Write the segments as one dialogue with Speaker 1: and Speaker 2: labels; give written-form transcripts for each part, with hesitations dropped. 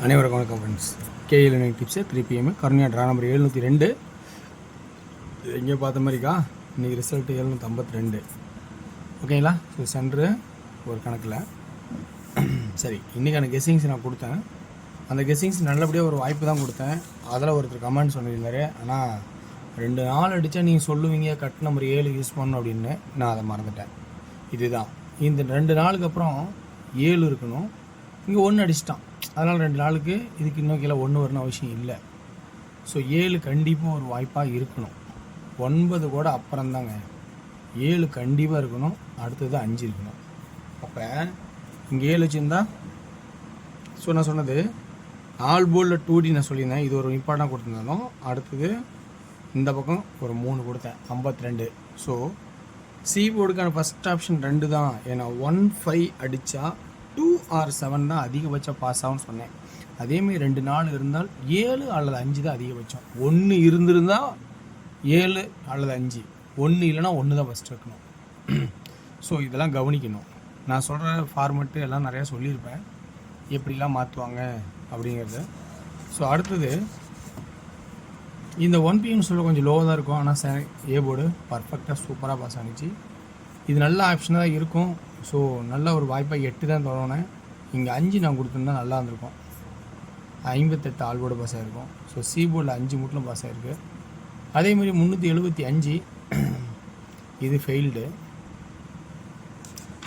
Speaker 1: அனைவருக்கும் வணக்கம் friends. KL tips 3 PM Karunya draw number 702. எங்கே பார்த்த மாதிரிக்கா இன்றைக்கி ரிசல்ட்டு 752. ஓகேங்களா? ஸோ சென்ட்ரு ஒரு கணக்கில் சரி. இன்றைக்கான கெஸ்ஸிங்ஸ் நான் கொடுத்தேன். அந்த கெஸ்ஸிங்ஸ் நல்லபடியாக ஒரு வாய்ப்பு தான் கொடுத்தேன். அதில் ஒருத்தர் கமெண்ட் சொல்லியிருந்தார், ஆனால் 2 நாள் அடித்தா நீங்கள் சொல்லுவீங்க கட் நம்பர் 7 யூஸ் பண்ணணும் அப்படின்னு. நான் அதை மறந்துட்டேன். இதுதான் இந்த 2 நாளுக்கு அப்புறம் 7 இருக்கணும். இங்கே 1 அடிச்சிட்டான். அதனால் 2 நாளுக்கு இதுக்கு இன்னும் கீழே 1 வரணும் அவசியம் இல்லை. ஸோ 7 கண்டிப்பாக ஒரு வாய்ப்பாக இருக்கணும். 9 கூட அப்புறம்தாங்க. 7 கண்டிப்பாக இருக்கணும். அடுத்தது 5 இருக்கணும். அப்போ இங்கே 7 வச்சுருந்தா நான் சொன்னது ஆல் போர்டில் 2D நான் சொல்லியிருந்தேன். இது ஒரு இம்பார்ட்டண்டாக கொடுத்துருந்தாலும் அடுத்தது இந்த பக்கம் ஒரு 3 கொடுத்தேன், 52. ஸோ சி போர்டுக்கான ஃபஸ்ட் ஆப்ஷன் 2 தான். ஏன்னா 1-5 அடித்தா 2 or 7 தான் அதிகபட்சம் பாஸ் ஆகும்னு சொன்னேன். அதேமாதிரி 2 நாள் இருந்தால் 7 அல்லது 5 தான் அதிகபட்சம். 1 இருந்திருந்தால் 7 அல்லது 5, 1 இல்லைனா 1 தான் ஃபஸ்ட் இருக்கணும். ஸோ இதெல்லாம் கவனிக்கணும். நான் சொல்கிற ஃபார்மெட்டு எல்லாம் நிறையா சொல்லியிருப்பேன், எப்படிலாம் மாற்றுவாங்க அப்படிங்கிறது. ஸோ அடுத்தது இந்த 1 PM சொல்ல கொஞ்சம் லோவாக தான் இருக்கும். ஆனால் ஏ போர்டு பர்ஃபெக்டாக சூப்பராக பாஸ் ஆனிச்சு. இது நல்ல ஆப்ஷனாக தான் இருக்கும். ஸோ நல்ல ஒரு வாய்ப்பாக 8 தான் தொடங்கினேன். இங்கே 5 நான் கொடுத்துருந்தா நல்லா இருந்திருக்கும். 58 ஆல் போர்டு பாஸ் ஆகிருக்கும். ஸோ சி போர்டில் 5 மட்டும் பாஸ் ஆகிருக்கு. அதேமாதிரி 375 இது ஃபெயில்டு.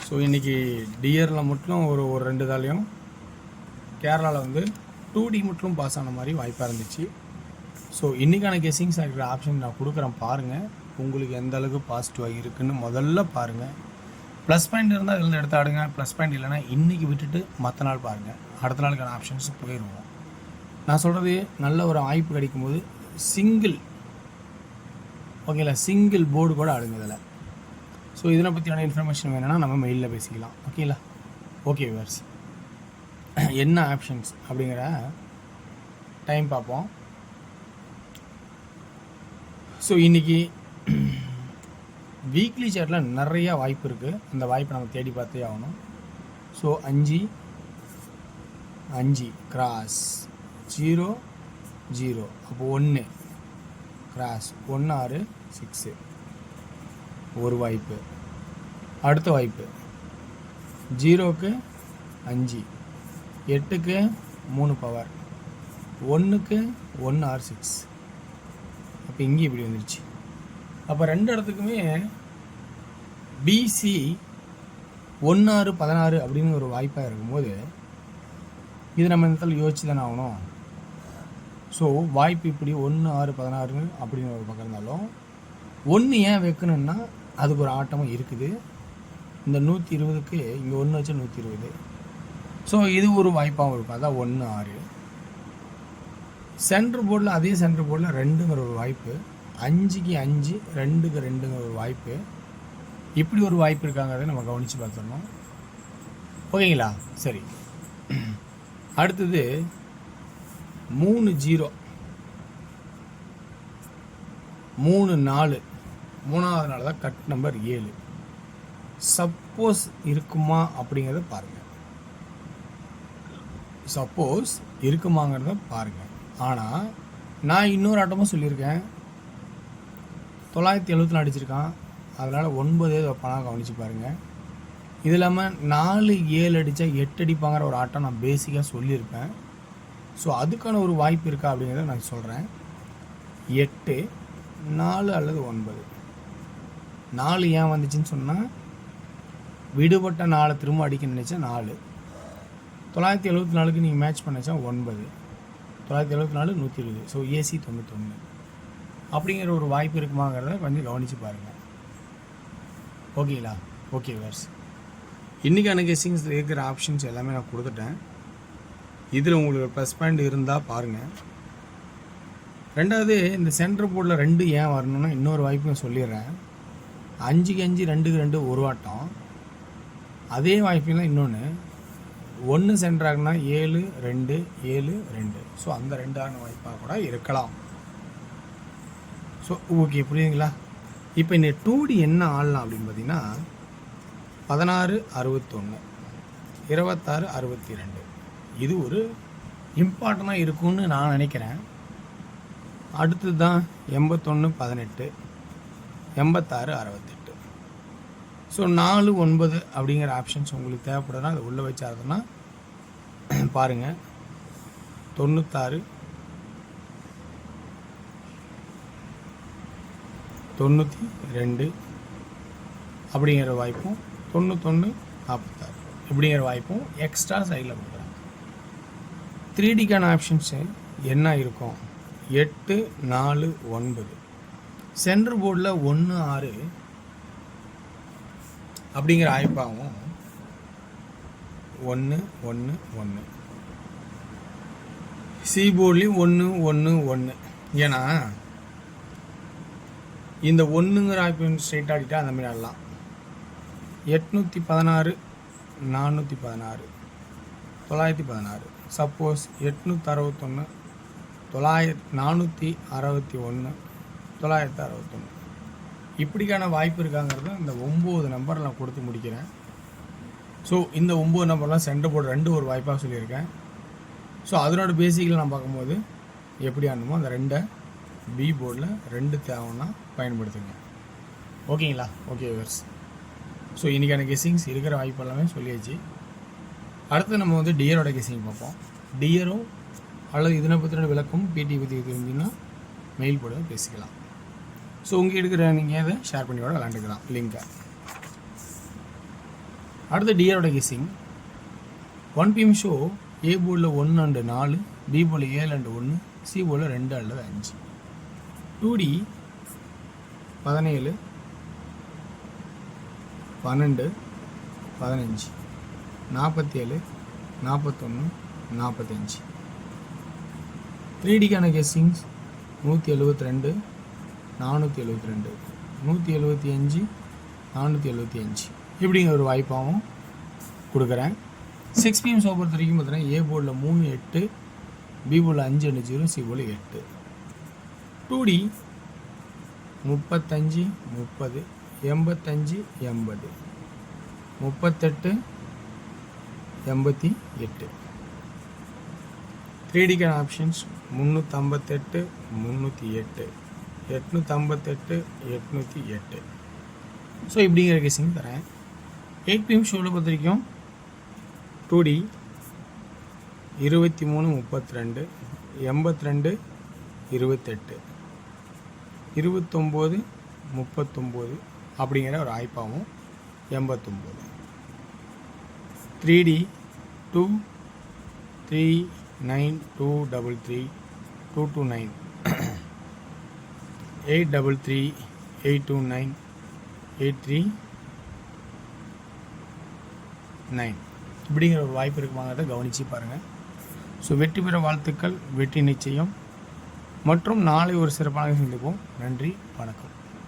Speaker 1: ஸோ இன்றைக்கி டியரில் மட்டும் ஒரு 2 தாலையும் கேரளாவில் வந்து 2D மட்டும் பாஸ் ஆன மாதிரி வாய்ப்பாக இருந்துச்சு. ஸோ இன்றைக்கான கெஸ்ஸிங்ஸ் இருக்கிற ஆப்ஷன் நான் கொடுக்குறேன், பாருங்கள். உங்களுக்கு எந்த அளவுக்கு பாசிட்டிவாக இருக்குதுன்னு முதல்ல பாருங்கள். ப்ளஸ் பாயிண்ட் இருந்தால் இதில் எடுத்து ஆடுங்க. ப்ளஸ் பாயிண்ட் இல்லைனா இன்றைக்கி விட்டுட்டு மற்ற நாள் பாருங்கள். அடுத்த நாளுக்கான ஆப்ஷன்ஸ் போயிடுவோம். நான் சொல்கிறது நல்ல ஒரு வாய்ப்பு கிடைக்கும்போது சிங்கிள் போர்டு கூட ஆடுங்க இதில். ஸோ இதனை பற்றியான இன்ஃபர்மேஷன் வேணும்னா நம்ம மெயிலில் பேசிக்கலாம். ஓகேங்களா? ஓகே வியூவர்ஸ், என்ன ஆப்ஷன்ஸ் அப்படிங்கிற டைம் பார்ப்போம். ஸோ இன்றைக்கி வீக்லி சார்ட்டில் நிறையா வாய்ப்பு இருக்குது. அந்த வாய்ப்பை நம்ம தேடி பார்த்தே ஆகணும். ஸோ 5 கிராஸ் 0 0, அப்போ 1 கிராஸ் 1 6 6 ஒரு வாய்ப்பு. அடுத்த வாய்ப்பு 0க்கு 5, 8க்கு 3 பவர், 1க்கு 1 6 6. அப்போ இங்கே இப்படி வந்துருச்சு. அப்போ 2 இடத்துக்குமே பிசி 1 6 16 அப்படின்னு ஒரு வாய்ப்பாக இருக்கும்போது இது நம்ம இந்த இடத்துல யோசிச்சு தானே ஆகணும். ஸோ வாய்ப்பு இப்படி 1 6 16 அப்படின்னு ஒரு பக்கம் இருந்தாலும் 1 ஏன் வைக்கணும்னா அதுக்கு ஒரு ஆட்டமும் இருக்குது. இந்த 120க்கு இங்கே 1 வச்சா 120. ஸோ இது ஒரு வாய்ப்பாகவும் இருக்கும். அதான் 1 6. சென்ட்ரு போர்டில் அதே சென்ட்ரு போர்டில் 2ங்கிற ஒரு வாய்ப்பு, 5க்கு 5 2க்கு 2ங்கிற ஒரு வாய்ப்பு. இப்படி ஒரு வாய்ப்பு இருக்காங்கிறத நம்ம கவனித்து பார்த்துடணும். ஓகேங்களா? சரி. அடுத்தது 3 0 3 4, 3வது நாள் தான் கட் நம்பர் 7. சப்போஸ் இருக்குமா அப்படிங்கிறத பாருங்கள். சப்போஸ் இருக்குமாங்கிறத பாருங்கள். ஆனால் நான் இன்னொரு ஆட்டமும் சொல்லியிருக்கேன், 974 அடிச்சிருக்கான். அதனால் 9 வைப்பானா கவனித்து பாருங்கள். இது இல்லாமல் 4 7 அடித்தா 8 அடிப்பாங்கிற ஒரு ஆட்டம் நான் பேசிக்காக சொல்லியிருப்பேன். ஸோ அதுக்கான ஒரு வாய்ப்பு இருக்கா அப்படிங்கிறத நான் சொல்கிறேன். 8 4 அல்லது 9. 4 ஏன் வந்துச்சுன்னு சொன்னால் விடுபட்ட 4 திரும்ப அடிக்க நினச்சா 4. 974க்கு நீங்கள் மேட்ச் பண்ணச்சா 9. 974 120. ஸோ ஏசி 91 அப்படிங்கிற ஒரு வாய்ப்பு இருக்குமாங்கிறத கொஞ்சம் கவனித்து பாருங்கள். ஓகேங்களா? ஓகே வேர்ஸ், இன்றைக்கான கெஸ்ஸிங்ஸ் இருக்கிற ஆப்ஷன்ஸ் எல்லாமே நான் கொடுத்துட்டேன். இதில் உங்களுக்கு ப்ளஸ் பாயிண்ட் இருந்தால் பாருங்கள். ரெண்டாவது, இந்த சென்டர் போர்டில் 2 ஏன் வரணும்னா இன்னொரு வாய்ப்பு சொல்லிடுறேன். 5க்கு 5 2க்கு 2 ஒரு ஆட்டம். அதே வாய்ப்புலாம் இன்னொன்று 1 சென்டராகனா 7 2 7 2. ஸோ அந்த 2ஆன வாய்ப்பாக கூட இருக்கலாம். ஸோ ஓகே, புரியுதுங்களா? இப்போ இந்த 2D என்ன ஆடலாம் அப்படின்னு பார்த்தீங்கன்னா 16 61 26 62 இது ஒரு இம்பார்ட்டண்ட்டாக இருக்கும்னு நான் நினைக்கிறேன். அடுத்தது தான் 81 18 86 68. ஸோ 4 9 அப்படிங்கிற ஆப்ஷன்ஸ் உங்களுக்கு தேவைப்படுதுன்னா அதை உள்ளே வச்சாருன்னா பாருங்கள். 96 92 அப்படிங்கிற வாய்ப்பும் 91 46 இப்படிங்கிற வாய்ப்பும் எக்ஸ்ட்ரா சைடில் கொடுக்குறாங்க. 3Dக்கான ஆப்ஷன்ஸு என்ன இருக்கும்? 8 4 9. சென்டர் போர்டில் 1 6 அப்படிங்கிற வாய்ப்பாகவும் 1 1 1. சி போர்ட்லேயும் 1 1 1. ஏன்னா இந்த 1ங்கிற வாய்ப்பு ஸ்ட்ரைட் ஆடிட்டா அந்த மாதிரி ஆடலாம். 816 416 916. சப்போஸ் 861 461 961 இப்படிக்கான வாய்ப்பு இருக்காங்கிறது இந்த 9 நம்பர் நான் கொடுத்து முடிக்கிறேன். ஸோ இந்த 9 நம்பர்லாம் சென்டர் போர்டு 2 ஒரு வாய்ப்பாக சொல்லியிருக்கேன். ஸோ அதனோட பேசிக்கில் நான் பார்க்கும்போது எப்படி ஆடணுமோ அந்த 2 பி போர்டில் 2 தேவைன்னா பயன்படுத்துங்க. ஓகேங்களா? Okay viewers. ஸோ இன்றைக்கான கெஸ்ஸிங்ஸ் இருக்கிற வாய்ப்பு எல்லாமே சொல்லியாச்சு. அடுத்து நம்ம வந்து டியரோட கெஸ்ஸிங் பார்ப்போம். டியரோ அல்லது இதனை பற்றின விளக்கம் பிடி பற்றி தெரிஞ்சுன்னா மெயில் போட பேசிக்கலாம். ஸோ உங்கள் எடுக்கிற நீங்கள் அதை ஷேர் பண்ணி கூட விளாண்டுக்கலாம் லிங்கை. அடுத்த டியரோட கெஸ்ஸிங் 1 PM ஷோ ஏ போர்டில் 1 and 4, பி போர்டில் 7 and 1, சி போர்டில் 2 அல்லது 5. 2D 17 12 15 47 41 45. 3Dக்கான கெஸ்ஸிங்ஸ் 172 472 175 475 இப்படிங்கிற ஒரு வாய்ப்பாகவும் கொடுக்குறேன். 6 PM ஷோ பொறுத்த வரைக்கும் பார்த்தீங்கன்னா ஏ போர்டில் 3 8, பி போர்டில் 5 and 0, சி போர்டில் 8. 2D 35 30 85 80 38 88. 3Dக்கான ஆப்ஷன்ஸ் 358 308 858 808. ஸோ இப்படிங்கிற கெஸ்ஸிங் தரேன். 8 PM ஷோவில் பொறுத்த வரைக்கும் 2D 23 32 82 28 29 39 அப்படிங்கிற ஒரு வாய்ப்பாகவும் 89. 3D 2 3 9 2 3 229 8 3 829 839 இப்படிங்கிற ஒரு வாய்ப்பு இருக்குமாங்கிறத கவனித்து பாருங்கள். ஸோ வெற்றி பெற வாழ்த்துக்கள், வெற்றி நிச்சயம். மற்றும் நாளை ஒரு சிறப்பான சந்திப்போம். நன்றி, வணக்கம்.